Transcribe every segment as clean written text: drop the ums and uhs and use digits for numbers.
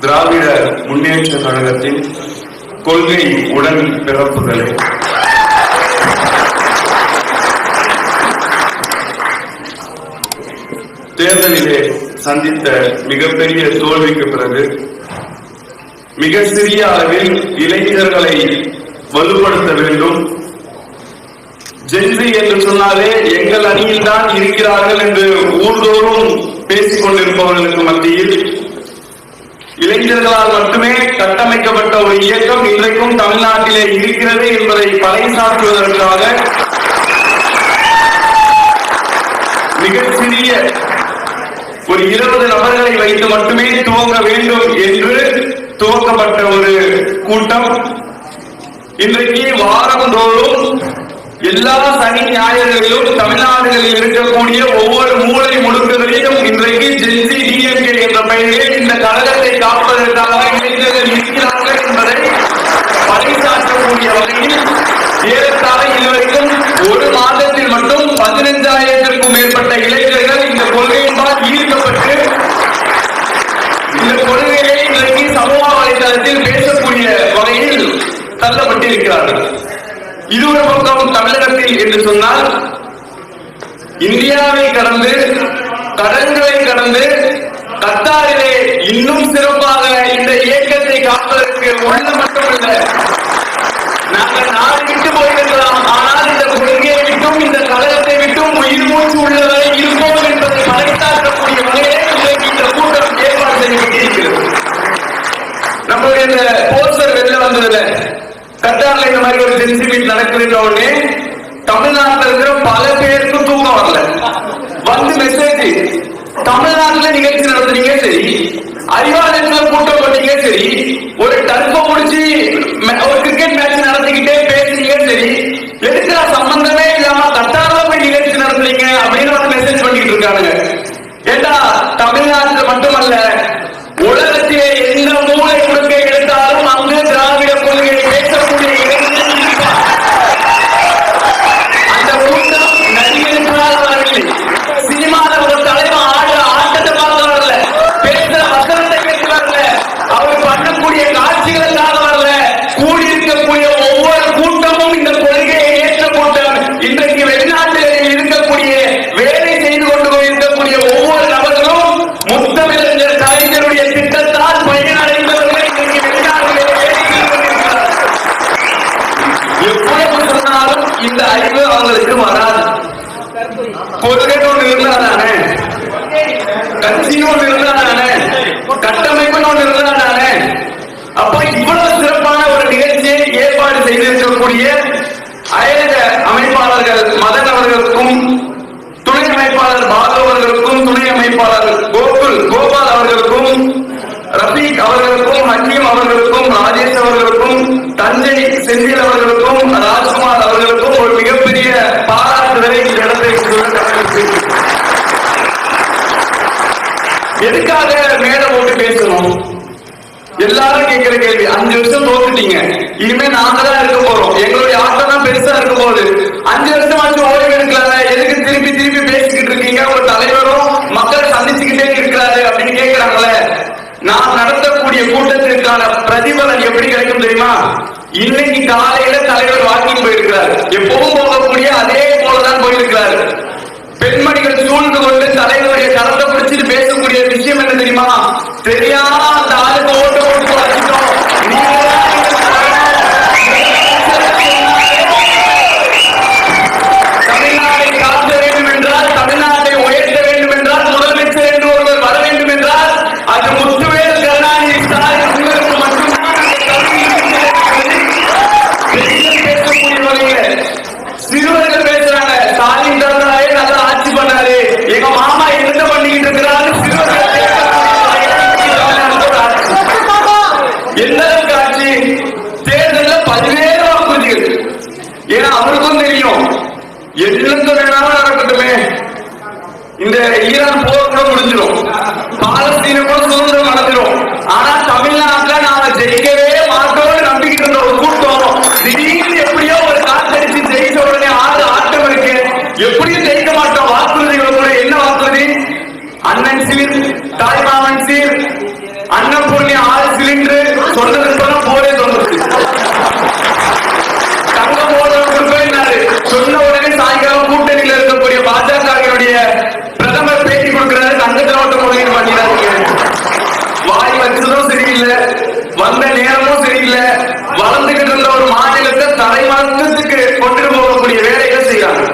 திராவிட முன்னேற்ற கழகத்தின் கொள்கை உடன் பிறப்புகளே, தேர்தலிலே சந்தித்த மிகப்பெரிய தோல்விக்கு பிறகு மிக சிறிய அளவில் இளைஞர்களை வலுப்படுத்த வேண்டும். ஜென்சி என்று சொன்னாலே எங்கள் அணியில் தான் இருக்கிறார்கள் என்று ஊர்தோறும் பேசிக் கொண்டிருப்பவர்களுக்கு மத்தியில் இளைஞர்களால் மட்டுமே கட்டமைக்கப்பட்ட ஒரு இயக்கம் இன்றைக்கும் தமிழ்நாட்டிலே இருக்கிறது என்பதை பறைசாற்றுவதற்காக மிக சிறிய ஒரு 20 நபர்களை வைத்து மட்டுமே துவங்க வேண்டும் என்று துவக்கப்பட்ட ஒரு கூட்டம் இன்றைக்கு வாரந்தோறும் எல்லா சனி ஞாயிறுகளிலும் தமிழ்நாடுகளில் இருக்கக்கூடிய ஒவ்வொரு மூலை முடுக்குகளிலும் இன்றைக்கு ஜென்சி டிஎம்கே என்ற பெயரில் இந்த கழகத்தை காப்பதற்காக இளைஞர்கள் இருக்கிறார்கள் என்பதை பறைசாற்றக்கூடிய வகையில் ஏறத்தாழ இதுவரைக்கும் ஒரு மாதத்தில் மட்டும் 15,000க்கும் மேற்பட்ட இளைஞர்கள் இந்த கொள்கையின்பால் ஈர்க்கப்பட்டு இந்த கொள்கையை இன்றைக்கு சமூக வலைதளத்தில் பேசக்கூடிய வகையில் தள்ளப்பட்டிருக்கிறார்கள். இது ஒரு பக்கம் தமிழகத்தில் என்று சொன்னால், இந்தியாவை கடந்து கடல்களை கடந்து கத்தாரிலே இன்னும் சிறப்பாக இந்த இயக்கத்தை காப்பதற்கு உள்ள மட்டுமல்ல, நாங்கள் நாடு விட்டு போயிருக்கலாம், ஆனால் இந்த கொள்கையை விட்டும் இந்த கழகத்தை விட்டும் உயிர் மூச்சு உள்ளவரை இருப்போம் என்பதை பறைசாற்றக்கூடிய வகையிலே இன்றைக்கு இந்த கூட்டம் ஏற்பாடு செய்யப்பட்டிருக்கிறது. நம்மளுடைய இந்த போஸ்டர் வெளில வந்ததுல கத்தார்ல இந்த மாதிரி ஒரு ஜென்சி மீட் நடக்குதுன்ற உடனே தமிழ்நாட்டில் இருக்கிற பல பேருக்கு தூக்கம் வரல. வந்து மெசேஜ், தமிழ்நாட்டில் நிகழ்ச்சி நடத்துறீங்க சரி, அறிவாலயத்துல கூட்டம் போட்டீங்க சரி, ஒரு டர்ஃப முடிச்சு ஒரு கிரிக்கெட் மேட்ச் நடத்திக்கிட்டே பேசுறீங்க சரி, எதுக்கு சம்பந்தமே இல்லாம கத்தார்ல போய் நிகழ்ச்சி நடத்துறீங்க அப்படின்னு ஒரு மெசேஜ் பண்ணிட்டு இருக்காங்க. ஏண்டா, தமிழ்நாட்டில் மட்டுமல்ல உலகத்திலே எந்த மூளை முடுக்கை எடுத்தாலும் அங்கு திராவிட கொள்கையை பேசக்கூடிய அந்த கூட்டம் நடிகர்களால் வரவில்லை, சினிமாவில் ஒரு தலைவர் ஆடுற ஆட்டத்தை பார்க்க வரல, பேசுற வசனத்தை கேட்டு வரல, அவர் பண்ணக்கூடிய காட்சிகளுக்காக வரல, கூடியிருக்கக்கூடிய ஒவ்வொரு கூட்டமும் இந்த கொள்கையை ஏற்ற கூட்டம். இன்றைக்கு வெளிநாட்டில் இருக்கக்கூடிய வேலை செய்து கொண்டு இருக்கக்கூடிய ஒவ்வொரு நபர்களும் முத்தமிழர் கலைஞருடைய திட்டத்தால் பயனடைந்தவர்கள் இன்றைக்கு வெளிநாட்டிலே எப்பொழுது சொன்னாலும் இந்த அறிவு அவங்களுக்கு வராது. கொள்கை ஒன்று இருந்தாதானே, கட்சின்னு ஒன்று இருந்தாதானே, கட்டமைப்புன்னு ஒன்று இருந்தாதானே. அப்ப இவ்வளவு சிறப்பான ஒரு நிகழ்ச்சியை ஏற்பாடு செய்திருக்கக்கூடிய அயலக அமைப்பாளர்கள் மதன் அவர்களுக்கும், துணை அமைப்பாளர் பாலு அவர்களுக்கும், துணை அமைப்பாளர் கோபால் அவர்களுக்கும், ரஃபீக் அவர்களுக்கும், ஹக்கீம் அவர்களுக்கும், ராஜேஷ் அவர்களுக்கும், தஞ்சை செந்தில் அவர்களுக்கும், ராஜ்குமார் அவர்களுக்கும் ஒரு மிகப்பெரிய பாராட்டுதலை இந்த இடத்தை எதுக்காக மேடை போட்டு பேசணும்? எல்லாரும் கேட்கிற கேள்வி, 5 வருஷம் தோத்துட்டீங்க, இனிமே நாங்க தான் இருக்க போறோம், எங்களுடைய ஆட்டம் தான் பெருசா இருக்க போகுது, 5 வருஷமாச்சும் ஓய்வு எடுக்கல, எதுக்கு திருப்பி திருப்பி பேசிக்கிட்டு இருக்கீங்க, ஒரு தலைவரும் மக்களை சந்திச்சுக்கிட்டே இருக்கிறாரு அப்படின்னு கேட்கிறாங்களே. நான் நடத்தக்கூடிய கூட்டத்திற்கான பிரதிபலன் எப்படி கிடைக்கும் தெரியுமா? இன்னைக்கு காலையில தலைவர் வாக்கிங் போயிருக்கிறார், எப்பவும் போகக்கூடிய அதே போலதான் போயிருக்கிறார். பெண்மணிகள் சூழ்ந்து கொண்டு தலைவருடைய கரத்தை பிடிச்சிட்டு பேசக்கூடிய விஷயம் என்ன தெரியுமா? தெரியாம அந்த ஆளுக்கு ஓட்டு போட்டு வச்சுட்டோம், தமிழ்நாட்டை காக்க வேண்டும் என்றால், தமிழ்நாட்டை உயர்த்த வேண்டும் என்றால், முதலமைச்சர் என்று ஒருவர் வர வேண்டும் என்றால் அது முத்துவேல் கருணாநிதி ஸ்டாலின் உங்களுக்கு மட்டும்தான் பேசக்கூடிய வகையில் சிறுவர்கள் பேசுறாங்க. ஸ்டாலின் தந்தாரே நல்லா ஆட்சி பண்ணாரு, எங்க மாமா என்ன பண்ணிக்கிட்டு இருக்கிறாரு சிறுவர்கள் எந்த அளவுக்கு ஆட்சி. தேர்தலில் பல்வேறு வாக்குறுதிகள், ஏன்னா அவருக்கும் தெரியும் எதிர்த்து வேணாலும் நடக்கட்டுமே, இந்த ஈரான் போர் கூட முடிஞ்சிடும், பாலஸ்தீன கூட சுதந்திரம் நடந்துடும், ஆனா தமிழ்நாட்டில் நாம ஜெயிக்கவே மாட்டோம்னு நம்பிக்கிட்டு இருந்த ஒரு கூட்டம் திடீர்னு எப்படியோ ஒரு காத்தடிச்சு ஜெயிச்ச உடனே ஆட்டம் இருக்கு, எப்படியும் ஜெயிக்க மாட்டோம். வாக்குறுதிகள் கூட என்ன வாக்குறுதி? அண்ணன் சீர், தாய்மாமன் சீர், அன்னபூர்ணி சொன்னதுக்கு போரே தோணுது. தங்கம் போடுறாரு சொன்ன உடனே சாயங்காலம் கூட்டணியில் இருக்கக்கூடிய பாஜகவினுடைய பிரதமர் பேட்டி கொடுக்கிறாரு, தங்கத்தில் ஓட்டம் முதலீடு பண்ணிடாதீங்க. வாய் வச்சதும் சரியில்லை, வந்த நேரமும் சரியில்லை, வளர்ந்துகிட்டு இருந்த ஒரு மாநிலத்தை தலைமாற்றத்துக்கு கொண்டு போகக்கூடிய வேலைகளை செய்யறாங்க.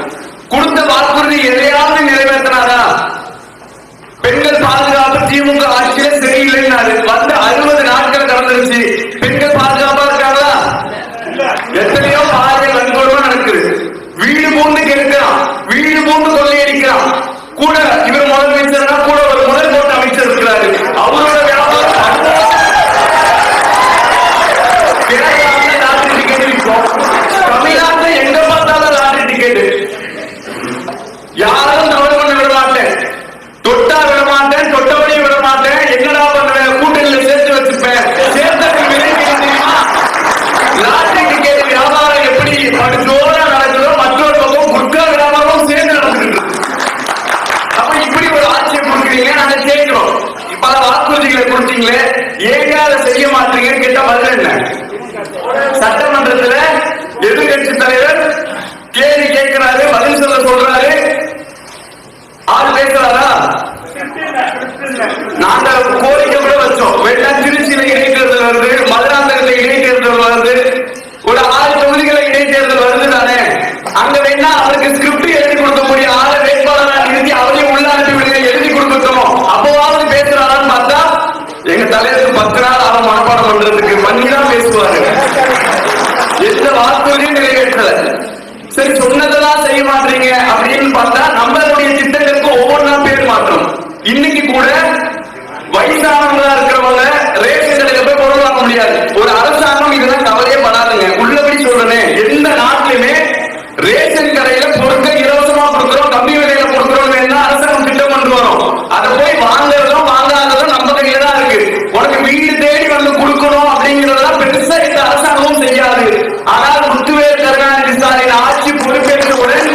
கொடுத்த வாக்குறுதி எதையாவது நிறைவேற்றினாரா? பெண்கள் பாதுகாப்பு திமுக ஆட்சியில சரியில்லைன்னாரு, வந்து 60 நாட்கள் கடந்துருச்சு, பெண்கள் பாதுகாப்பா இருக்காங்களா? எத்தனையோ பாலியல் வன்கொடுமை நடக்குது. வீடு பூண்டு கெடுக்கிறான், வீடு பூண்டு கொள்ளையடிக்கிறான். கூட இவர் முதலமைச்சர்னா கூட ஒரு முதல் போட்டு அமைச்சர் இருக்கிறாரு, அவரோட வியாபாரம் லாட்டரி டிக்கெட் விற்கும். தமிழ்நாட்டில் எங்க பார்த்தாலும் லாட்டரி டிக்கெட். யாரும் தவறு பண்ண விட மாட்டேன், தொட்டா விட மாட்டேன், தொட்டபடியும் விட மாட்டேன். என்னடா பண்ணுவேன்? கூட்டணியில சேர்த்து வச்சுப்பேன். லாட்டரி டிக்கெட் வியாபாரம் எப்படி படுஜோரா நடக்குதோ மற்றொரு பக்கம் குட்கா வியாபாரம் சேர்ந்து நடந்துட்டு. அப்ப இப்படி ஒரு ஆட்சியை கொடுக்குறீங்க, நாங்க கேட்கிறோம். பல வாக்குறுதிகளை கொடுத்தீங்களே, ஏங்க அதை செய்ய மாட்டீங்கன்னு கேட்டா பதில் என்ன? சட்டமன்றத்துல எதிர்கட்சி தலைவர் கேள்வி கேட்கிறாரு, பதில் சொல்ல சொல்றாரு, ஆள் பேசுறாரா? நாங்க கோரிக்கை கூட வச்சோம். வெள்ளா திருச்சியில இடைத்தேர்தல் வருது, மதுராந்தகத்துல இடைத்தேர்தல் வருது, ஒரு 6 தொகுதிகளை இடைத்தேர்தல் வருது தானே. அங்க வேணா அவருக்கு ஸ்கிரிப்ட் எழுதி கொடுக்கக்கூடிய ஆளை வேட்பாளராக நிறுத்தி அவரையும் உள்ள அனுப்பி விடுங்க, எழுதி கொடுக்கணும். அப்போவாவது பேசுறாரான்னு பார்த்தா எங்க தலைவருக்கு 10 நாள் அவன் மனப்பாடம் பண்றதுக்கு பண்ணிதான் பேசுவாரு. எந்த வாக்குறுதியும் நிறைவேற்றல. சரி, சொன்னதெல்லாம் செய்ய மாட்டீங்க அப்படின்னு பார்த்தா நம்மளுடைய திட்டங்களுக்கு ஒவ்வொன்றா பேர் மாற்றம். இன்னைக்கு கூட வயசானவங்களா இருக்கிறவங்க ரேஷன் கடையில போய் பொருள் வாங்க முடியாது. ஒரு அரசாங்கம் இதெல்லாம் கவலையே படாதுங்க. உள்ளபடி சொல்றேன், எந்த நாட்டிலுமே ரேஷன் கடையில பொருட்கள் இலவசமா கொடுக்கிறோம், கம்மி விலையில கொடுக்கிறோம் வேணா அரசாங்கம் திட்டம் கொண்டு வரும். அதை போய் வாங்குறதும் வாங்காததும் நம்ம கையில தான் இருக்கு. உனக்கு வீடு தேடி வந்து கொடுக்கணும் அப்படிங்கறதெல்லாம் பெருசா இந்த அரசாங்கமும் செய்யாது. ஆனால் முத்துவேல் கருணாநிதி ஸ்டாலின் ஆட்சி பொறுப்பேற்றவுடன்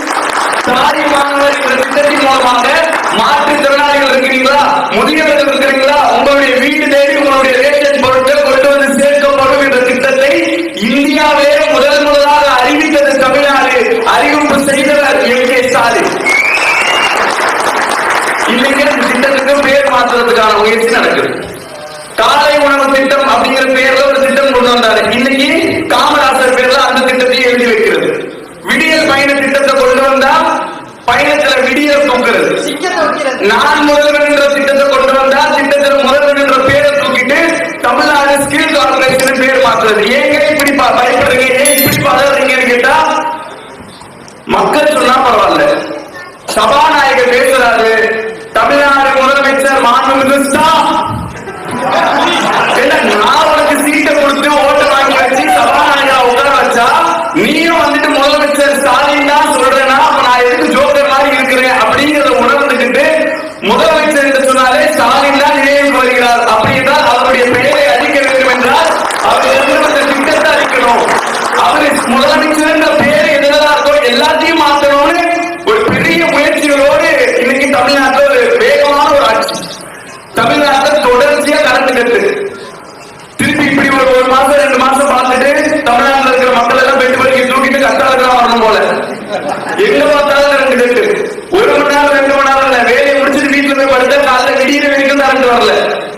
தாய் மாணவர் திட்டத்தின் மூலமாக மாற்றுத்திறனாளிகள் இருக்கிறீங்களா, முதியவர்கள் இருக்கிறீங்களா, உங்களுடைய வீடு தேடி உங்களுடைய ரேஷன் பொருட்கள் கொண்டு வந்து சேர்க்கப்படும் என்ற திட்டத்தை இந்தியாவே முதலாக அறிவித்தது தமிழ்நாடு. அறிவிப்பு செய்தவர் எம்.கே. ஸ்டாலின். இன்னைக்கு அந்த திட்டத்துக்கு பேர் மாற்றுறதுக்கான முயற்சி நடக்குது. காலை உணவு திட்டம் அப்படிங்கிற பேர்ல ஒரு திட்டம் கொண்டு வந்தாரு. இன்னைக்கு காமராசர் பேர்ல அந்த திட்டத்தை எழுதி வைக்கிறது. விடியல் பயண திட்டத்தை கொண்டு வந்தா பயணத்துல விடியல் தூக்குறது. நான் முதல்வன் என்ற திட்டத்தை கொண்டு வந்தா திட்டத்தில் முதல்வன் என்ற பேரை தூக்கிட்டு தமிழ்நாடு ஸ்கில் கார்பரேஷன் பேர் மாற்றுறது. ஏங்க இப்படி பயப்படுறீங்க, ஏன் இப்படி பதறீங்கன்னு கேட்டா மக்கள் சொன்னா பரவாயில்ல. சபாநாயகர் பேசுறாரு, தமிழ்நாடு முதலமைச்சர் மாண்புமிகு நான் உனக்கு சீட்டை கொடுத்து ஓட்டு வாங்கி வச்சு சபாநாயகர் உட்கார வச்சா நீயும் வந்துட்டு முதலமைச்சர் ஸ்டாலின் தான் சொல்றேன்னா அப்ப நான் எதுக்கு ஜோக்கர் மாதிரி இருக்கிறேன் அப்படிங்கிறத உணர்ந்துகிட்டு முதலமைச்சர் என்று சொன்னாலே ஸ்டாலின் தான் நினைவுக்கு வருகிறார். அப்படின்றால் அவருடைய பெயரை அளிக்க வேண்டும் என்றால் அவர் திட்டத்தை அளிக்கணும். அவரு முதலமைச்சர் என்ற பெயர் எதுதான் இருக்கோ எல்லாத்தையும் மாற்றணும்னு ஒரு பெரிய முயற்சிகளோடு இன்னைக்கு தமிழ்நாட்டில் ஒரு வேகமான ஒரு ஆட்சி. தமிழ்நாட்டில் தொடர்ச்சியா கரண்ட் கட்டு. திருப்பி இப்படி ஒரு மாசம் 2 மாசம் பார்த்துட்டு தமிழ்நாட்டில் இருக்கிற மக்கள் எல்லாம் பெட்டு படிக்க தூக்கிட்டு கஷ்டம் வரணும் போல. எங்க பார்த்தாலும் 2 கட்டு. 1 மணி நேரம் 2 மணி நேரம் இல்ல, வேலையை முடிச்சுட்டு வீட்டுல போய் படுத்த காலைல திடீர்னு வரைக்கும் கரண்ட் வரல.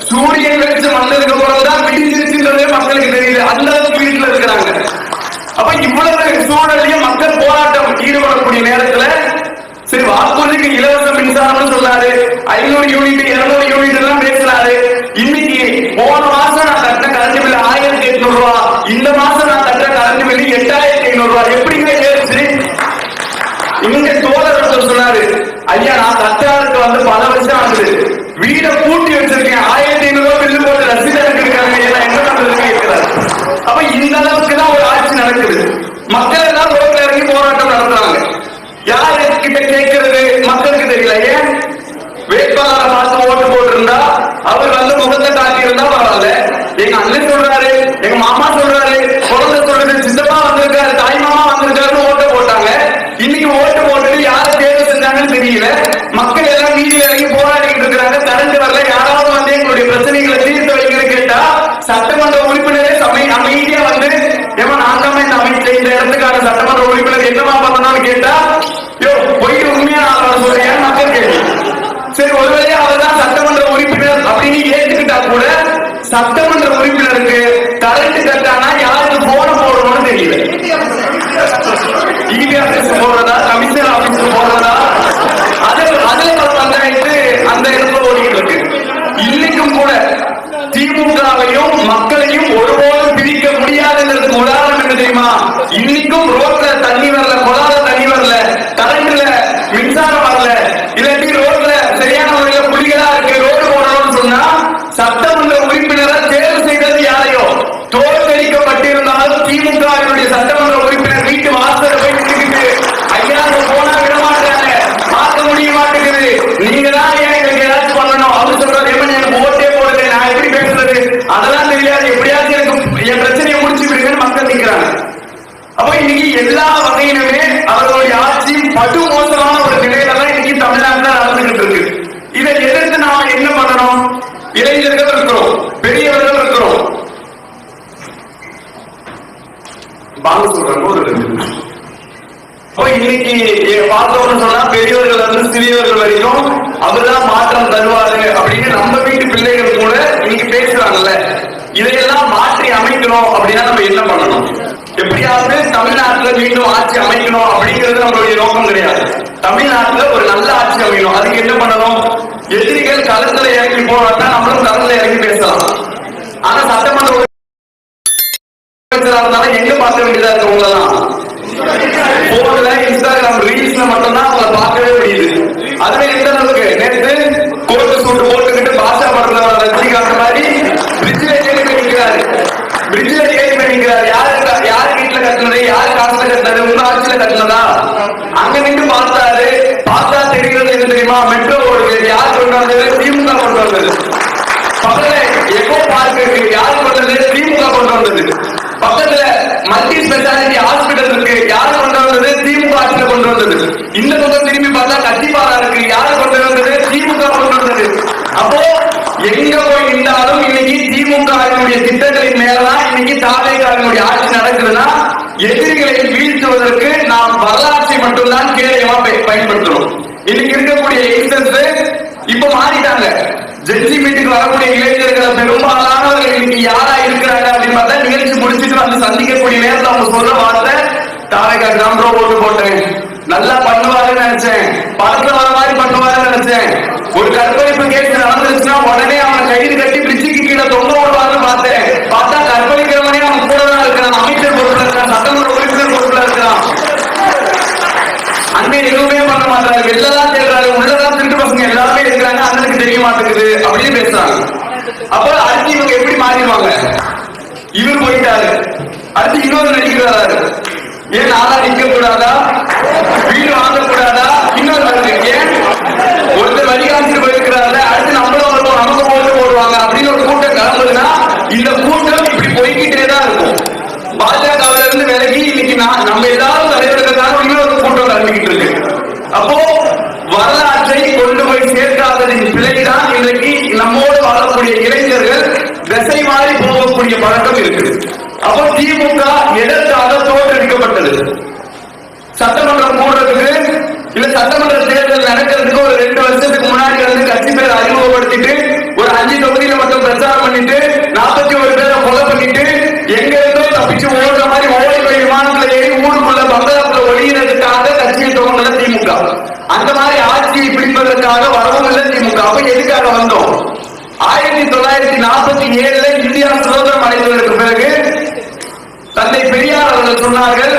சூரியன் வெளிச்சம் வந்ததுக்கு அப்புறம்தான் விடிஞ்சிருச்சுன்றதே மக்களுக்கு தெரியுது. அந்த அளவுக்கு வீட்டுல இருக்கிறாங்க. அப்ப இவ்வளவு சூழலையும் மக்கள் போராட்டம் ஈடுபடக்கூடிய நேரத்துல சரி வாக்குறுதிக்கு இலவச மின்சாரம் சொன்னாரு, 500 யூனிட் 200 யூனிட் எல்லாம் பேசுறாரு. இன்னைக்கு போன மாசம் நான் கட்டின கரண்ட் பில் 1800 ரூபாய், இந்த மாசம் நான் கட்டின கரண்ட் பில் 8500 ரூபாய். எப்படிங்க ஏறிச்சு? இங்க தோழர் சொன்னாரு, ஐயா நான் கட்டாருக்கு வந்து பல வருஷம் ஆகுது, வீட பூட்டி வச்சிருக்கேன், 1500 ரூபாய் பில்லு போட்டு ரசீது இருக்காங்க, என்ன பண்றதுன்னு கேட்கிறாரு. அப்ப இந்த அளவுக்கு தான் ஒரு ஆட்சி நடக்குது. மக்கள் எல்லாம் ரோட்ல இறங்கி போராட்டம் நடத்துறாங்க. யாரு கிட்ட கேட்கிறது மக்களுக்கு தெரியல. ஏன் வேட்பாளரை பார்த்து ஓட்டு போட்டிருந்தா அவர் வந்து முகத்தை காட்டி இருந்தா பரவாயில்ல. எங்க அண்ணன் சொல்றாரு, எங்க மாமா சொல்றாரு, குழந்தை சொல்றது, சித்தப்பா வந்திருக்காரு, தாய் மாமா வந்திருக்காருன்னு ஓட்டு போட்டாங்க. இன்னைக்கு ஓட்டு போட்டுட்டு யாரை தேர்வு செஞ்சாங்கன்னு தெரியல. மக்கள் எல்லாம் வீதியில இறங்கி போராடிட்டு இருக்கிறாங்க. கரண்ட் வரல, யாராவது வந்து சட்டமன்ற உறுப்பினருக்கு கரண்ட் கட்டானா யாருக்கு போன போடணும்னு தெரியல. இபி ஆபீஸ் போடுறதா, கமிஷனர் ஆபீஸ் போடுறதா, அதுல பஞ்சாயத்து அந்த இடத்துல ஓடிட்டு இருக்கு. இன்னைக்கும் கூட திமுகவையும் மக்களையும் ஒருபோதும் பிரிக்க முடியாதுங்கிறதுக்கு உதாரணம் என்ன தெரியுமா? இன்னைக்கும் ரோட்ல தண்ணி வரல, கொடாத தண்ணி வரல, கரண்ட்ல மின்சாரம் வரல, இல்லாட்டி ரோட்ல சரியான முறையில புலிகளா இருக்கு, ரோடு போடணும்னு சொன்னா சட்டமன்ற உறுப்பினரை தேர்வு செய்தது யாரையோ? தோற்கடிக்கப்பட்டிருந்தாலும் திமுகவினுடைய சட்டமன்ற உறுப்பினர் வீட்டு வாசலை போய் நின்றுக்கிட்டு ஐயா போனா விட மாட்டாங்க, பார்க்க முடிய மாட்டேங்குது, நீங்க தான் எனக்கு ஏதாச்சும் பண்ணணும் அப்படின்னு சொல்றாரு. எனக்கு ஓட்டே போடுது, நான் எப்படி பேசுறது, அதெல்லாம் தெரியாது, எப்படியாச்சும் எனக்கு என் பிரச்சனையை முடிச்சு விடுங்கன்னு மக்கள் நிற்கிறாங்க. அப்ப இன்னைக்கு எல்லா வகையிலுமே அவர்களுடைய ஆட்சி படு மோசமான ஒரு நிலையில தான் இன்னைக்கு தமிழ்நாட்டில் நடந்துகிட்டு இருக்கு. இதை எதிர்த்து நாம என்ன பண்ணணும்? இளைஞர்கள் இருக்கிறோம், பெரியவர்கள் இருக்கிறோம். வாங்க சொல்றாங்க ஒரு இன்னைக்கு பார்த்தோம்னு சொன்னா பெரியவர்கள் இருந்து சிறியவர்கள் வரைக்கும் அவர்தான் மாற்றம் தருவாரு அப்படின்னு நம்ம வீட்டு பிள்ளைகள் கூட இன்னைக்கு பேசுறாங்கல்ல. இதையெல்லாம் மாற்றி அமைக்கணும் அப்படின்னா நம்ம என்ன பண்ணணும்? எப்படியாவது தமிழ்நாட்டில் மீண்டும் ஆட்சி அமைக்கணும் அப்படிங்கிறது நம்மளுடைய நோக்கம் கிடையாது. தமிழ்நாட்டில் ஒரு நல்ல ஆட்சி அமைக்கணும். அதுக்கு என்ன பண்ணணும்? எதிரிகள் களத்துல இறங்கி போனாதான் நம்மளும் களத்துல இறங்கி பேசலாம். ஆனா சட்டமன்ற எங்க பார்க்க வேண்டியதா இருக்கு? உங்களெல்லாம் போன்ல இன்ஸ்டாகிராம் ரீல்ஸ்ல மட்டும்தான் உங்களை பார்க்கவே முடியுது. அதுவே எந்த அளவுக்கு நேற்று கோட்டு சூட்டு போட்டுக்கிட்டு பாஷா படத்துல ரஜினிகாந்த் மாதிரி பிரிட்ஜில ஏறி பண்ணிக்கிறாரு, பிரிட்ஜில ஏறி பண்ணிக்கிறாரு. யாரு வீட்டுல கட்டினது, யாரு காசுல கட்டினது, உங்க ஆட்சியில கட்டினதா? அங்க நின்று பார்த்தாரு, பார்த்தா தெரிகிறது என்ன தெரியுமா? மெட்ரோ ஓடுது, யார் கொண்டு வந்தது? திமுக கொண்டு வந்தது. பக்கத்துல எக்கோ பார்க் இருக்கு, யார் கொண்டு வந்தது? திமுக கொண்டு வந்தது. பக்கத்துல மல்டி ஸ்பெஷாலிட்டி ஹாஸ்பிட்டல் இருக்கு, யாரு கொண்டு வந்தது? திமுக ஆட்சியில கொண்டு வந்தது. இந்த பக்கம் திரும்பி பார்த்தா கத்திப்பாரா இருக்கு, யாரு கொண்டு வந்தது? திமுக கொண்டு வந்தது. அப்போ எங்க போய் நின்றாலும் இன்னைக்கு திமுகவினுடைய திட்டங்களின் மேலதான் இன்னைக்கு தாவேகாவினுடைய ஆட்சி நடக்குதுன்னா எதிரிகளை வீழ்த்துவதற்கு நாம் வரலாற்றை மட்டும்தான் கேடயமா பயன்படுத்துறோம். இன்னைக்கு இருக்கக்கூடிய யங்ஸ்டர்ஸ் இப்ப மாறிட்டாங்க. ஜென்சி மீட்டுக்கு வரக்கூடிய இளைஞர்களை பெரும்பாலானவர்கள் இன்னைக்கு யாரா இருக்கிறாங்க அப்படின்னு பார்த்தா நிகழ்ச்சி முடிச்சுட்டு வந்து சந்திக்கக்கூடிய நேரத்தில் அவங்க சொல்ற வார்த்தை, தாவேகா கிராம ஓட்டு போட்டேன், நல்லா பண்ணுவாருன்னு நினைச்சேன், படத்துல வர மாதிரி பண்ணுவாருன்னு நினைச்சேன், ஒரு கற்பழிப்பு கேஸ் நடந்துருச்சுன்னா உடனே அவனை கைது கட்டி பிரிட்ஜுக்கு கீழே தொங்க ஓடுவாருன்னு பார்த்தேன், பார்த்தா கற்பழிக்கிறவனே அவன் கூட தான் இருக்கிறான், அமைச்சர் பொறுப்புல இருக்கிறான், சட்டமன்ற உறுப்பினர் பொறுப்புல இருக்கிறான், அங்கே எதுவுமே பண்ண மாட்டாரு, வெளிலதான் தேடுறாரு, உள்ளதான் திருட்டு பசங்க எல்லாருமே இருக்கிறாங்க, அண்ணனுக்கு தெரிய மாட்டேங்குது அப்படின்னு பேசுறாங்க. அப்ப அடுத்து இவங்க எப்படி மாறிடுவாங்க? இவர் போயிட்டாரு, அடுத்து இன்னொரு நடிக்கிறாரு, ஏன் நாளா நிக்க கூடாதா, வீடு வாங்கக்கூடாதா, இன்னொரு வருது, ஏன் ஒருத்தர் வழிகாட்டு போயிருக்கிறாரு, அடுத்து நம்மளும் வருவோம், நமக்கு போட்டு போடுவாங்க அப்படின்னு ஒரு கூட்டம் கிளம்புதுன்னா இந்த கூட்டம் இப்படி போய்கிட்டே தான் இருக்கும். பாஜகவில இருந்து விலகி இன்னைக்கு நம்ம எல்லாரும் தலைவர்களுக்காக இன்னொரு கூட்டம் கிளம்பிக்கிட்டு இருக்கு. அப்போ வரலாற்றை கொண்டு போய் சேர்க்காததின் பிழைதான் இன்றைக்கு நம்மோடு வாழக்கூடிய இளைஞர்கள் திசை மாறி போகக்கூடிய பழக்கம் இருக்கு. அப்போ திமுக எதற்காக தோற்கடிக்கப்பட்டது? சட்டமன்றம் கூடுறதுக்கு இல்ல சட்டமன்ற தேர்தல் நடக்கிறதுக்கு ஒரு 2 வருஷத்துக்கு முன்னாடி வந்து கட்சி பேர் அறிமுகப்படுத்திட்டு ஒரு 5 தொகுதியில மட்டும் பிரச்சாரம் பண்ணிட்டு 41 பேரை கொலை பண்ணிட்டு எங்க இருந்தோ தப்பிச்சு ஓடுற மாதிரி ஓடி போய் விமானத்துல ஏறி ஊருக்குள்ள பங்களாப்புல ஒழியறதுக்காக கட்சியை துவங்கல திமுக. அந்த மாதிரி ஆட்சியை பிடிப்பதற்காக வரவும் இல்லை திமுக. அப்ப எதுக்காக வந்தோம்? 1947 இந்தியா சுதந்திரம் அடைந்ததற்கு பிறகு தந்தை பெரியார் அவர்கள் சொன்னார்கள்,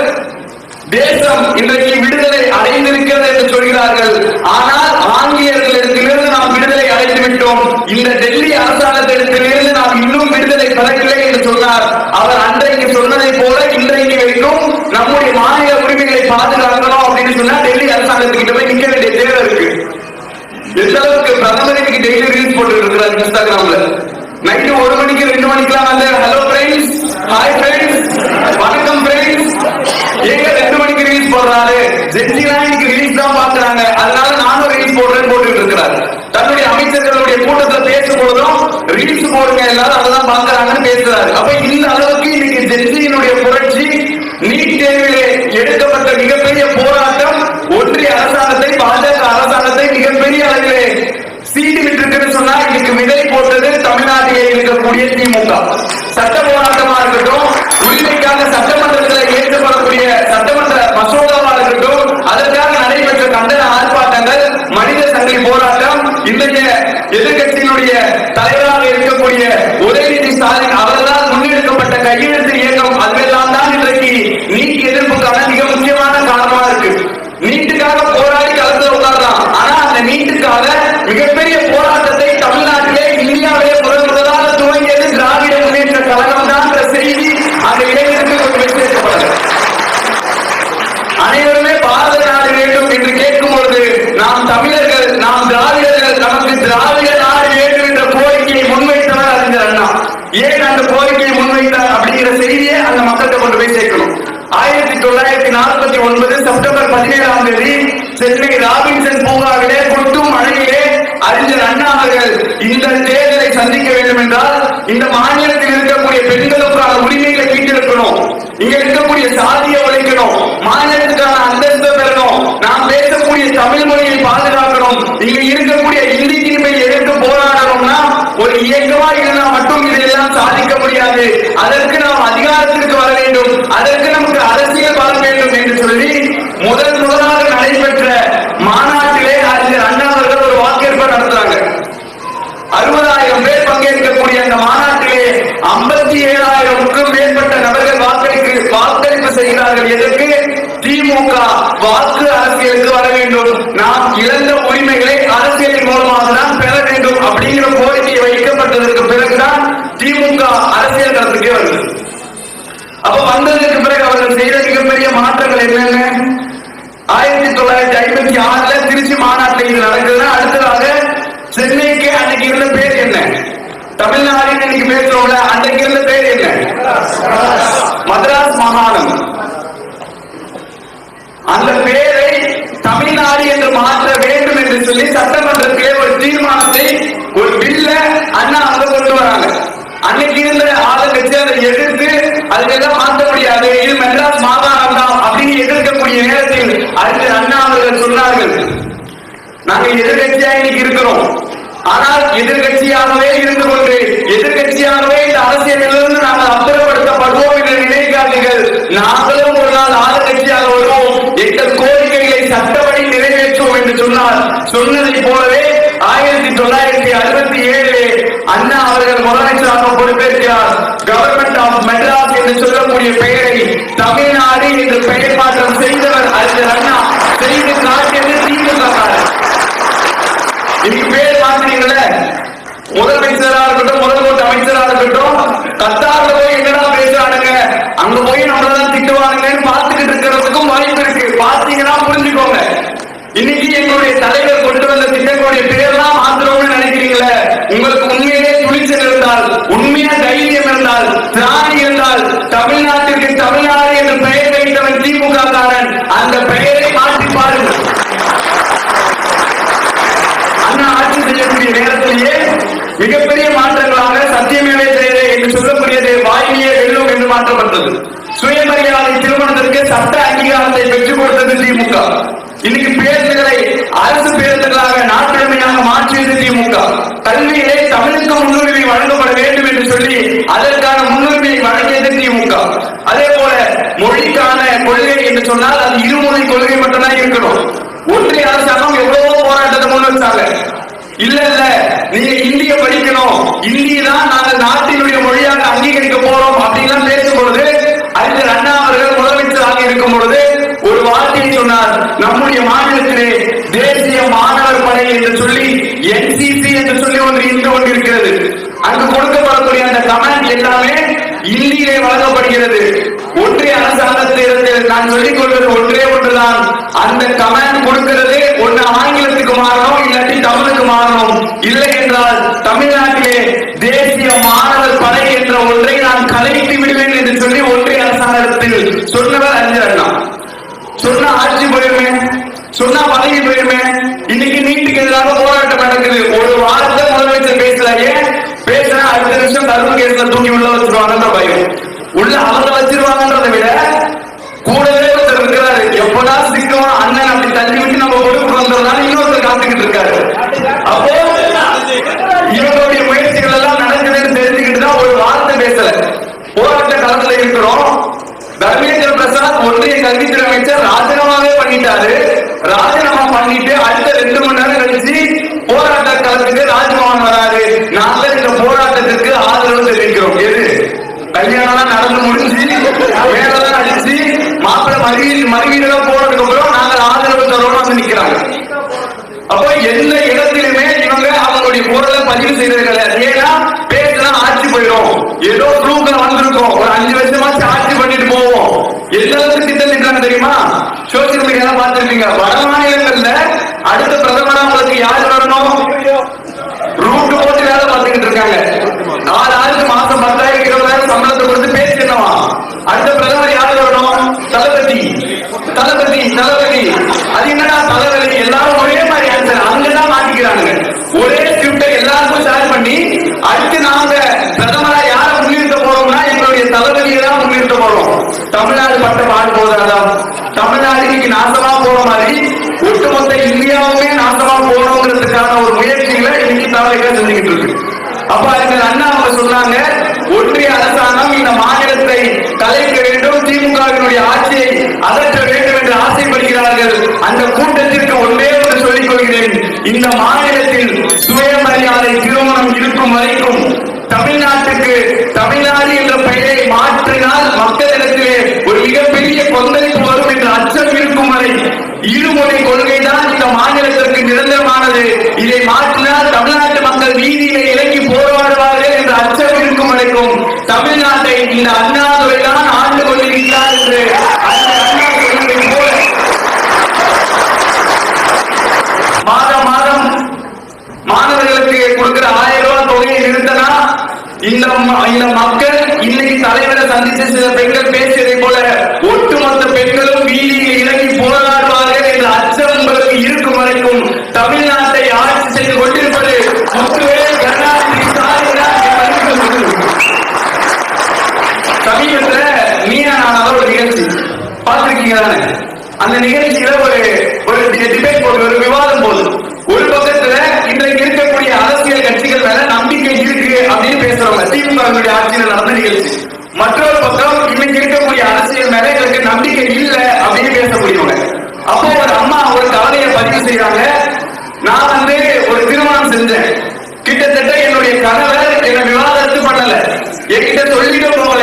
தேசம் இன்றைக்கு விடுதலை அடைந்திருக்கிறது என்று சொல்கிறார்கள், ஆனால் ஆங்கிலேயர்களிடத்திலிருந்து நாம் விடுதலை அடைந்து விட்டோம், இந்த டெல்லி அரசாங்கத்திடத்திலிருந்து நாம் இன்னும் விடுதலை பெறவில்லை என்று சொன்னார். அவர் அன்றைக்கு சொன்னதை போல இன்றைக்கு வரைக்கும் நம்முடைய மாநில உரிமைகளை பாதுகாக்கணும் அப்படின்னு சொன்னா டெல்லி அரசாங்கத்துக்கிட்ட போய் நிக்க வேண்டிய தேவை இருக்கு. எந்த அளவுக்கு பிரதமர் இன்னைக்கு டெய்லி ரீல்ஸ் போட்டு இருக்கிறார் இன்ஸ்டாகிராம்ல. நைட்டு 1 மணிக்கு 2 மணிக்கெல்லாம் வந்து ஹலோ ஃப்ரெண்ட்ஸ், ஹாய் ஃப்ரெண்ட்ஸ், வணக்கம் ஃப்ரெண்ட்ஸ், ஏங்க 2 மணிக்கு ரீல்ஸ் போடுறாரு, ஜென்சிலாம் இன்னைக்கு ரீல்ஸ் தான் பாக்குறாங்க, அதனால நானும் ரீல்ஸ் போடுறேன்னு போட்டுட்டு இருக்கிறார். தன்னுடைய அமைச்சர்களுடைய கூட்டத்துல பேசும்போதும் ரீல்ஸ் போடுங்க எல்லாரும் அதெல்லாம் பாக்குறாங்கன்னு பேசுறாரு. அப்ப இந்த அளவுக்கு இன்னைக்கு ஜென்சியினுடைய புரட்சி, நீட் தேர்விலே எடுக்கப்பட்ட மிகப்பெரிய போராட்டம் ஒன்றிய அரசாங்கத்தை, பாஜக அரசாங்கத்தை மிகப்பெரிய அளவிலே சீட்டு விட்டு சொன்னா இன்னைக்கு விதை போட்டு வந்தது தமிழ்நாட்டிலே இருக்கக்கூடிய திமுக. சட்ட போராட்டமா இருக்கட்டும், உரிமைக்காக சட்டமன்றத்தில் ஏற்றப்படக்கூடிய சட்டமன்ற மசோதாவா இருக்கட்டும், அதற்காக நடைபெற்ற கண்டன ஆர்ப்பாட்டங்கள், மனித சங்கிலி போராட்டம், இன்றைய எதிர்கட்சியினுடைய தலைவராக இருக்கக்கூடிய உதயநிதி ஸ்டாலின் அவர்களால் முன்னெடுக்கப்பட்ட கையெழுத்து இயக்கம், அதுவெல்லாம் தான் இன்றைக்கு நீட் எதிர்ப்புக்கான மிக முக்கியமான காரணமா இருக்கு. நீட்டுக்காக போராடி களத்தில் உட்காரலாம், ஆனா அந்த நீட்டுக்காக மிகப்பெரிய போராட்டத்தை தமிழ்நாட்டிலே இந்தியாவிலே முதலாக துவங்கியது திராவிட முன்னேற்ற கழகம் தான் என்ற செய்தி அந்த இளைஞருக்கு கொண்டு சேர்க்கப்பட்டது. அனைவருமே பாரத நாடு வேண்டும் என்று கேட்கும் பொழுது நாம் தமிழர்கள், நாம் திராவிடர்கள், நமக்கு திராவிட நாடு வேண்டும் என்ற கோரிக்கையை முன்வைத்தவர் அறிஞர் அண்ணா. ஏன் அந்த கோரிக்கையை முன்வைத்தார் அப்படிங்கிற செய்தியை அந்த மக்கள்கிட்ட கொண்டு போய் சேர்க்கணும். 1949 செப்டம்பர் 17ஆம் தேதி சென்னை ராபின்சன் பூங்காவிலே கொட்டும் மழையிலே அறிஞர் அண்ணா அவர்கள் இந்த தேர்தலை சந்திக்க வேண்டும் என்றால் இந்த மாநிலத்தில் இருக்கக்கூடிய பெண்களுக்கான உரிமைகளை மீட்டெடுக்கணும், இங்க இருக்கக்கூடிய சாதியை ஒழிக்கணும், மாநிலத்துக்கான அந்தஸ்து பெறணும், நாம் பேசக்கூடிய தமிழ் மொழியை பாதுகாக்கணும், இங்க இருக்கக்கூடிய இந்தி திணிப்பை எதிர்த்து போராடணும்னா ஒரு இயக்கமா இருந்தா மட்டும் இதெல்லாம் சாதிக்க முடியாது. அதற்கு நாம் அதிகாரத்திற்கு வர வேண்டும், அதற்கு நமக்கு அரசியல் வர வேண்டும் என்று சொல்லி முதலாக நடைபெற்ற மாநாட்டிலே அறிஞர் அண்ணா அவர்கள் ஒரு வாக்கெடுப்பு நடத்துறாங்க. 60,000 பேர் பங்கேற்கக்கூடிய அந்த மாநாட்டிலே 57,000க்கும் மேற்பட்ட நபர்கள் வாக்களிப்பு செய்கிறார்கள். எதற்கு? திமுக வாக்கு அரசியலுக்கு வர வேண்டும், நாம் இழந்த உரிமைகளை அரசியலின் மூலமாக தான் பெற வேண்டும் அப்படிங்கிற கோரிக்கை வைக்கப்பட்டதற்கு பிறகுதான் திமுக அரசியல் களத்துக்கே வருது. அப்ப வந்ததற்கு பிறகு அவர்கள் செய்த மிகப்பெரிய மாற்றங்கள் என்னென்ன? 1956 திருச்சி மாநாட்டில் இது நடக்குதுன்னா அடுத்ததாக சென்னைக்கு அன்னைக்கு இருந்த பேர் என்ன? தமிழ்நாடு இன்னைக்கு பேசுறோம்ல, அன்னைக்கு இருந்த பேர் என்ன? மதராஸ் மாகாணம். அந்த பேரை தமிழ்நாடு என்று மாற்ற வேண்டும் என்று சொல்லி சட்டமன்றத்திலே ஒரு தீர்மானத்தை, ஒரு பில்ல அண்ணா அங்க கொண்டு வராங்க. அன்னைக்கு இருந்த ஆளுங்கட்சி அதை எதிர்த்து அதுக்கெல்லாம் மாற்ற முடியாது, இது மெட்ராஸ் மாகாணம் தான் அப்படின்னு எதிர்க்கக்கூடிய நேரத்தில் அறிஞர் அண்ணா அவர்கள் சொன்னார்கள், நாங்க எதிர்கட்சியா இன்னைக்கு இருக்கிறோம், ஆனால் எதிர்கட்சியாகவே இருந்து கொண்டு எதிர்கட்சியாகவே இந்த அரசியலிலிருந்து நாங்கள் அப்புறப்படுத்தப்படுவோம் என்று நினைக்காதீர்கள், நாங்களும் ஒரு நாள் ஆளுங்கட்சியாக வருவோம், எங்கள் கோரிக்கைகளை சட்டப்படி நிறைவேற்றுவோம் என்று சொன்னார். சொன்னதை போலவே 1967 அண்ணா அவர்கள் முதலமைச்சராக பொறுப்பேற்கிறார். கவர்மெண்ட் ஆஃப் மெட்ராஸ் என்று சொல்லக்கூடிய பெயரை தமிழ்நாடு என்று பெயர் மாற்றம் செய்தவர் அறிஞர் அண்ணா. செய்து காட்டியது திமுக. இன்னைக்கு பேர் மாற்றீங்கள, முதலமைச்சரா இருக்கட்டும், முதல்வர் அமைச்சரா இருக்கட்டும், கத்தார்ல போய் என்னடா பேசுறானுங்க, அங்க போய் நம்மளதான் திட்டுவானுங்கன்னு பார்த்துக்கிட்டு இருக்கிறதுக்கும் வாய்ப்பு இருக்கு. பார்த்தீங்கன்னா புரிஞ்சுக்கோங்க, இன்னைக்கு எங்களுடைய தலைவர் கொண்டு வந்த திட்டங்களுடைய பேர்லாம் மாத்திரம்னு நினைக்கிறீங்களே, உங்களுக்கு உண்மையிலே துணிச்சல் இருந்தால், உண்மையா தைரியம் இருந்தால், திராணி இருந்தால், தமிழ்நாட்டிற்கு தமிழ்நாடு என்று பெயர் வைத்தவன் திமுக காரன், அந்த பெயரை மாற்றி பாருங்கள். அண்ணா ஆட்சி செய்யக்கூடிய நேரத்திலேயே மிகப்பெரிய மாற்றங்களாக சத்தியமேவே ஜெயதே என்று சொல்லக்கூடியது வாயிலேயே வெல்லும் என்று மாற்றப்பட்டது. சுயமரியாதை திருமணத்திற்கு சட்ட அங்கீகாரத்தை பெற்றுக் கொடுத்தது திமுக. இன்னைக்கு பேருந்துகளை அரசு பேருந்துகளாக நாட்டுடைமையாக மாற்றியது திமுக. கல்வியிலே தமிழுக்கு முன்னுரிமை வழங்கப்பட வேண்டும் என்று சொல்லி அதற்கான முன்னுரிமையை வழங்கியது திமுக. அதே போல மொழிக்கான கொள்கை என்று சொன்னால் அது இருமொழி கொள்கை மட்டும்தான் இருக்கணும். ஒன்றிய அரசாங்கம் எவ்வளவோ போராட்டத்தை முன் வச்சாங்க. இல்ல நீங்க இந்திய படிக்கணும், இந்தி தான் நாங்கள் நாட்டினுடைய மொழியாக அங்கீகரிக்க போறோம் அப்படின்லாம் பேசும் பொழுது அறிஞர் அண்ணா அவர்கள் முதலமைச்சராக இருக்கும் பொழுது ஒரு வார்த்தையை சொன்னார், நம்முடைய மாநிலத்திலே தேசிய மாணவர் படை என்று சொல்லி என்சிசி என்று சொல்லி ஒன்று இன்று கொண்டிருக்கிறது. அங்கு கொடுக்கப்படக்கூடிய அந்த கமாண்ட் எல்லாமே இந்தியிலே வழங்கப்படுகிறது. ஒன்றிய அரசாங்கத்திலிருந்து நான் சொல்லிக் கொள்வது ஒன்றே ஒன்றுதான், அந்த கமாண்ட் கொடுக்கிறது ஒன்று ஆங்கிலத்துக்கு மாறணும், இல்லாட்டி தமிழுக்கு மாறணும். இல்லை என்றால் தமிழ்நாட்டிலே தேசிய மாணவர் படை என்ற ஒன்றை நான் கலைத்து விடுவேன் என்று சொல்லி ஒன்றிய அரசாங்கத்தில் சொன்னவர் அறிஞர் அண்ணா. சொன்னா ஆட்சி போயிருமே, சொன்னா பதவி போயிருமே. இன்னைக்கு நீட்டுக்கு எதிராக போராட்டம் நடக்குது. ஒரு வாரத்தை முதலமைச்சர் பேசல, ஏன் பேசினா அடுத்த நிமிஷம் தர்ம கேஸ்ல தூக்கி உள்ள வச்சிருவாங்கன்ற பயம். உள்ள அவங்க வச்சிருவாங்கன்றதை விட கூடவே ஒருத்தர் இருக்கிறாரு, எப்படா சிக்குவான் அண்ணன் அப்படி தள்ளி விட்டு நம்ம கொடுக்க வந்ததுனால இன்னொருத்தர் காத்துக்கிட்டு இருக்காரு. அப்போ இவங்களுடைய முயற்சிகள் கல்வித்துறை அமைச்சர் ராஜினாமாவே பண்ணிட்டாரு. ராஜினாமா பண்ணிட்டு அடுத்த 2 மணி நேரம் கழிச்சு போராட்ட களத்துக்கு ராஜ்பவன் வராரு. நாங்கள் இந்த போராட்டத்திற்கு ஆதரவு தெரிவிக்கிறோம். எது கல்யாணம் நடந்து முடிஞ்சு வேலைதான் அடிச்சு மாப்பிள்ளை மறுவீடுகள் போனதுக்கு அப்புறம் நாங்கள் ஆதரவு தரோம் வந்து நிக்கிறாங்க. அப்போ எந்த இடத்திலுமே இவங்க அவங்களுடைய குரலை பதிவு செய்தது கிடையாது. ஏன்னா பேசினா ஆட்சி போயிடும், ஏதோ ப்ரூஃப்ல வந்திருக்கும், ஒரு 5 வருஷமாச்சு ஆட்சி பண்ணிட்டு போவோம். எல்லாத்துக்கும் திட்டம் தெரியுமா? சோசியல் மீடியா பார்த்திருப்பீங்க. வட மாநிலங்கள்ல அடுத்த பிரதமரா உங்களுக்கு யார் வரணும்? ரூட் போட்டு வேலை பார்த்துக்கிட்டு இருக்காங்க. 4 ஆளுக்கு மாசம் 10,000 20,000 சம்பளத்தை கொடுத்து பேசி என்னவா? அடுத்த பிரதமர் யாரு வரணும்? தளபதி தளபதி தளபதி. அது என்னடா தலைவலி? எல்லாரும் ஒரே மாதிரி ஆன்சர். அங்கதான் மாட்டிக்கிறாங்க. ஒரே ஸ்கிரிப்டை எல்லாருக்கும் ஷேர் பண்ணி அடுத்து நாங்க பிரதமரா யார முன்னிறுத்த போறோம்னா எங்களுடைய தளபதியை தான் முன்னிறுத்த போறோம். தமிழ்நாடு பட்ட பாடு போதாதா? தமிழ்நாடு இன்னைக்கு நாசமா போற மாதிரி ஒட்டுமொத்த இந்தியாவுமே நாசமா போறோங்கிறதுக்கான ஒரு முயற்சிகளை இன்னைக்கு தலைவர்கள் செஞ்சுக்கிட்டு இருக்கு. அப்ப எங்கள் அண்ணா அவங்க சொன்னாங்க, ஒன்றிய அரசாங்கம் இந்த மாநிலத்தை கலைக்க வேண்டும், திமுகவினுடைய ஆட்சியை அகற்ற வேண்டும் என்று ஆசைப்படுகிறார்கள். அந்த கூட்டத்திற்கு ஒன்றே ஒன்று சொல்லிக் கொள்கிறேன், இந்த மாநிலத்தில் சுயமரியாதை திருமணம் இருக்கும் வரைக்கும் தமிழ்நாட்டுக்கு தமிழ்நாடு என்ற பெயரை மாற்றினால் மக்களிடத்திலே ஒரு மிகப்பெரிய கொந்தளிப்பு வரும் என்ற அச்சம் இருக்கும் வரை இருமொழி கொள்கைதான் இந்த மாநிலத்திற்கு நிரந்தரமானது. இதை மாற்றினால் தமிழ்நாட்டு மக்கள் வீதியிலே இறங்கி போராடுவார்கள் என்ற அச்சம் இருக்கும் வரைக்கும் தமிழ்நாட்டை இந்த அண்ணாதுரை தான் ஆண்டு கொண்டிருக்கிறார் என்று அந்த அண்ணா சொன்னதை போல மாதம் மாதம் மாணவர்களுக்கு கொடுக்கிற 1000 ரூபாய் தொகையை நிறுத்தினா இந்த மக்கள் இன்னைக்கு தலைவரை சந்தித்து சில பெண்கள் பேசியதை போல ஒட்டுமொத்த பெண்களும் வீதியில் இறங்கி போராடுவார்கள் என்ற அச்சம் உங்களுக்கு இருக்கும் வரைக்கும் தமிழ்நாட்டை ஆட்சி செய்து கொண்டிருப்பது கருணாநிதி சமீபத்துல நீயா நானால ஒரு நிகழ்ச்சி பார்த்திருக்கீங்க தானே? அந்த நிகழ்ச்சியில ஒரு டிபேட் போது, ஒரு விவாதம் போது, ஒரு பக்கத்துல இன்றைக்கு இருக்கக்கூடிய அரசியல் கட்சிகள் மேல நம்பிக்கை இருக்கு அப்படின்னு பேசுறவங்க, திமுக ஆட்சியில் நடந்த நிகழ்ச்சி. மற்றொரு பக்கம் இன்னைக்கு இருக்கக்கூடிய அரசியல் மேல எங்களுக்கு நம்பிக்கை இல்லை அப்படின்னு பேசக்கூடியவங்க. அப்போ ஒரு அம்மா ஒரு கவலையை பதிவு செய்யறாங்க, நான் ஒரு திருமணம் செஞ்சேன், கிட்டத்தட்ட என்னுடைய கணவர் என்ன விவாதத்து பண்ணல, என்கிட்ட சொல்லிட்டு போக